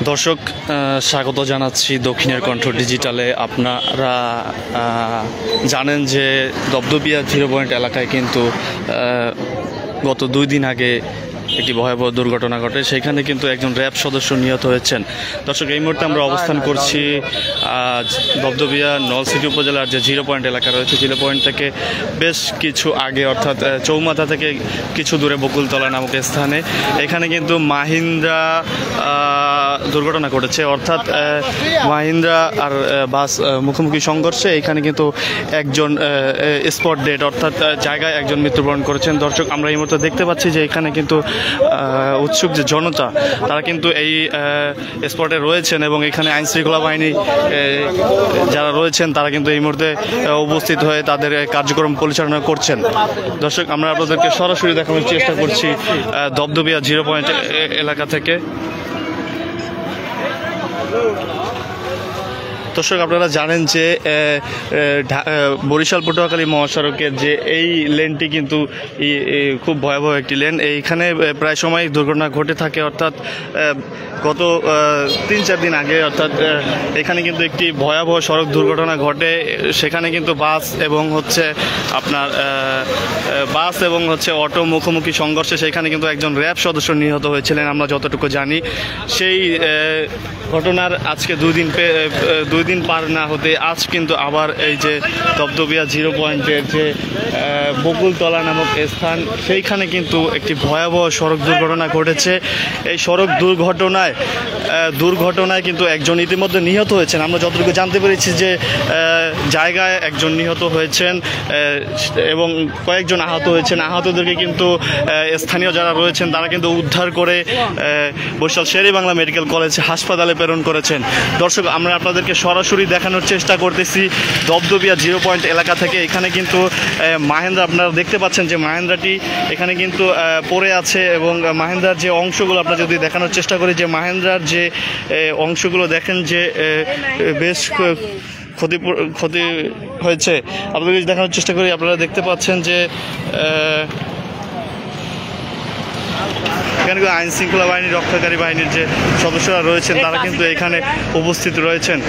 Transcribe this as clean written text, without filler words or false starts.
দর্শক, স্বাগত জানাচ্ছি দক্ষিণের কণ্ঠ ডিজিটালে। আপনারা জানেন যে দপদপিয়া 0 পয়েন্ট এলাকায় কিন্তু গত 2 দিন আগে একটি ভয়াবহ দুর্ঘটনা ঘটে। সেখানে কিন্তু একজন র্যাব সদস্য নিহত হয়েছেন। দর্শক, এই মুহূর্তে আমরা অবস্থান করছি দপদপিয়া নলছিটি উপজেলার যে 0 পয়েন্ট এলাকা রয়েছে। 0 পয়েন্ট থেকে বেশ কিছু আগে, অর্থাৎ চৌমাথা থেকে কিছু দূরে বকুলতলা নামক স্থানে এখানে কিন্তু মাহিন্দ্রা দুর্ঘটনা ঘটেছে। অর্থাৎ মাহিন্দ্রা আর বাস মুখোমুখি সংঘর্ষে এখানে কিন্তু একজন স্পট ডেড, অর্থাৎ জায়গায় একজন মৃত্যুবরণ করেছেন। দর্শক, আমরা এই মুহূর্তে দেখতে পাচ্ছি যে এখানে কিন্তু উৎসুক যে জনতা তারা কিন্তু এই স্পটে রয়েছেন এবং এখানে আইন শৃঙ্খলা বাহিনী যারা রয়েছেন তারা কিন্তু এই মুহূর্তে উপস্থিত হয়ে তাদের কার্যক্রম পরিচালনা করছেন। দর্শক, আমরা আপনাদেরকে সরাসরি দেখানোর চেষ্টা করছি দপদপিয়া 0 পয়েন্ট এলাকা থেকে। দর্শক, আপনারা জানেন যে বরিশাল পটুয়াখালী মহাসড়কের যে এই লেনটি কিন্তু খুব ভয়াবহ একটি লেন। এইখানে প্রায় সময় দুর্ঘটনা ঘটে থাকে। অর্থাৎ গত 3-4 দিন আগে অর্থাৎ এখানে কিন্তু একটি ভয়াবহ সড়ক দুর্ঘটনা ঘটে। সেখানে কিন্তু বাস এবং অটো মুখোমুখি সংঘর্ষে সেখানে কিন্তু একজন র্যাব সদস্য নিহত হয়েছিলেন আমরা যতটুকু জানি। সেই ঘটনার আজকে 2 দিন পার না হতে আজ কিন্তু আবার এই যে দপদপিয়া 0 পয়েন্টের যে বকুলতলা নামক স্থান, সেইখানে কিন্তু একটি ভয়াবহ সড়ক দুর্ঘটনা ঘটেছে। এই সড়ক দুর্ঘটনায় কিন্তু একজন ইতিমধ্যে নিহত হয়েছেন। আমরা যতটুকু জানতে পেরেছি যে জায়গায় একজন নিহত হয়েছেন এবং কয়েকজন আহত হয়েছেন। আহতদেরকে কিন্তু স্থানীয় যারা রয়েছেন তারা কিন্তু উদ্ধার করে বরিশাল শের-ই-বাংলা মেডিকেল কলেজ হাসপাতালে প্রেরণ করেছেন। দর্শক, আমরা আপনাদেরকে সরাসরি দেখানোর চেষ্টা করতেছি দপদপিয়া 0 পয়েন্ট এলাকা থেকে। এখানে কিন্তু মাহিন্দ্রা, আপনারা দেখতে পাচ্ছেন যে মাহিন্দ্রাটি এখানে কিন্তু পড়ে আছে এবং মাহিন্দ্রার যে অংশগুলো আপনারা যদি দেখানোর চেষ্টা করি, যে মাহিন্দ্রার যে অংশগুলো দেখেন যে বেশ ক্ষতি হয়েছে। আপনাদের দেখানোর চেষ্টা করি, আপনারা দেখতে পাচ্ছেন যে এখানে আইন শৃঙ্খলা বাহিনী, রক্ষাকারী বাহিনীর যে সদস্যরা রয়েছেন তারা কিন্তু এখানে উপস্থিত রয়েছেন।